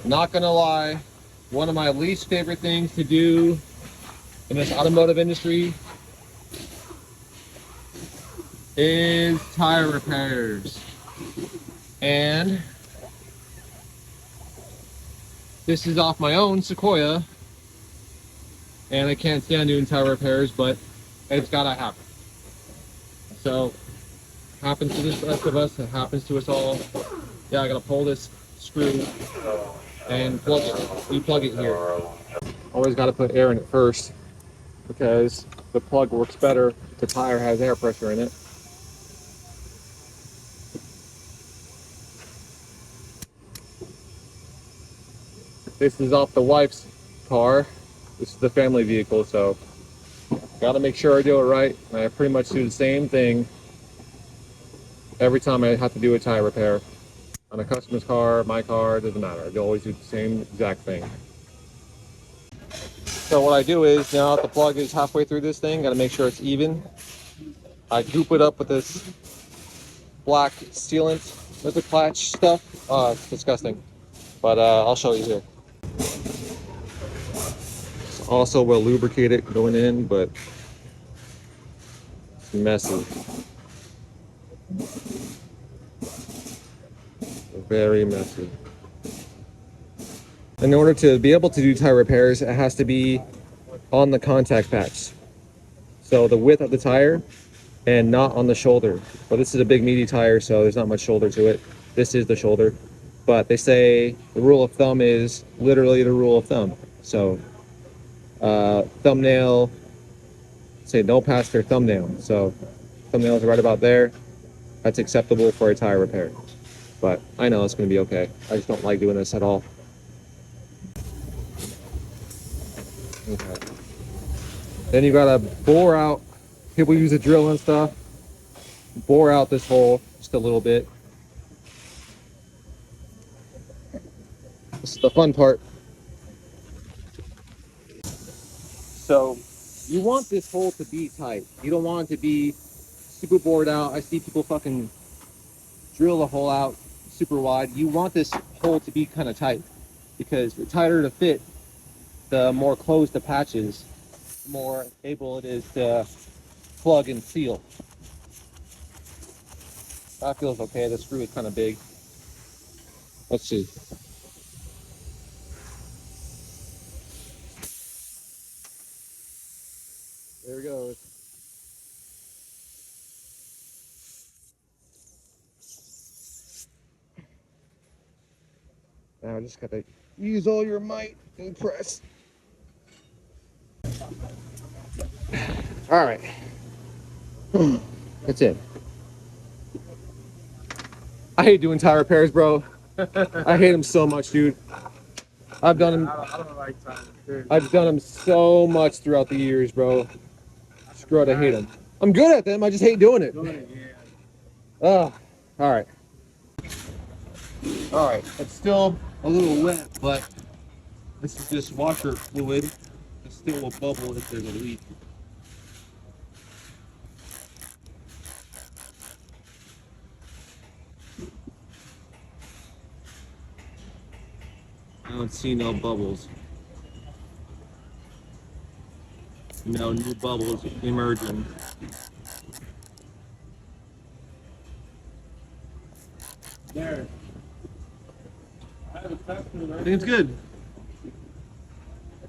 Not gonna lie, one of my least favorite things to do in this automotive industry is tire repairs. And this is off my own Sequoia, and I can't stand doing tire repairs, but it's gotta happen. So, it happens to the rest of us, it happens to us all. Yeah, I gotta pull this screw and plug it, replug it here. Always gotta put air in it first, because the plug works better if the tire has air pressure in it. This is off the wife's car. This is the family vehicle, so gotta make sure I do it right. And I pretty much do the same thing every time I have to do a tire repair. On a customer's car, my car, it doesn't matter. I always do the same exact thing. So what I do is, now that the plug is halfway through this thing, gotta make sure it's even. I goop it up with this black sealant liquid clutch stuff. Oh, it's disgusting. But I'll show you here. Also will lubricate it going in, but it's messy. Very messy. In order to be able to do tire repairs, it has to be on the contact patch. So the width of the tire and not on the shoulder. But this is a big meaty tire, so there's not much shoulder to it. This is the shoulder. But they say the rule of thumb is literally the rule of thumb. So thumbnail, say no past their thumbnail. So thumbnails are right about there. That's acceptable for a tire repair. But I know it's going to be okay. I just don't like doing this at all. Okay. Then you gotta bore out. People use a drill and stuff. Bore out this hole just a little bit. This is the fun part. So you want this hole to be tight. You don't want it to be super bored out. I see people fucking drill a hole out super wide. You want this hole to be kind of tight, because the tighter the fit, the more closed the patch is, the more able it is to plug and seal. That feels okay. The screw is kind of big. Let's see. There it goes. Now I just gotta use all your might and press. All right. That's it. I hate doing tire repairs, bro. I hate them so much, dude. I've done them. I don't like tire repairs. I've done them so much throughout the years, bro. Screw it, I hate them. I'm good at them. I just hate doing it. Oh, all right. All right. It's still a little wet, but this is just washer fluid. It still will bubble if there's a leak. I don't see no bubbles. No new bubbles emerging. There. I have a tester I right think it's good.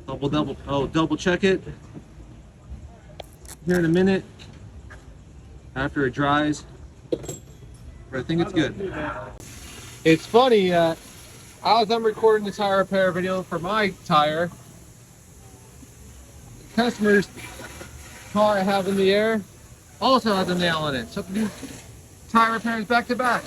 Double check it here in a minute after it dries. But I think it's good. It's funny, as I'm recording the tire repair video for my tire, the customer's car I have in the air also has a nail in it. So I can do tire repairs back to back.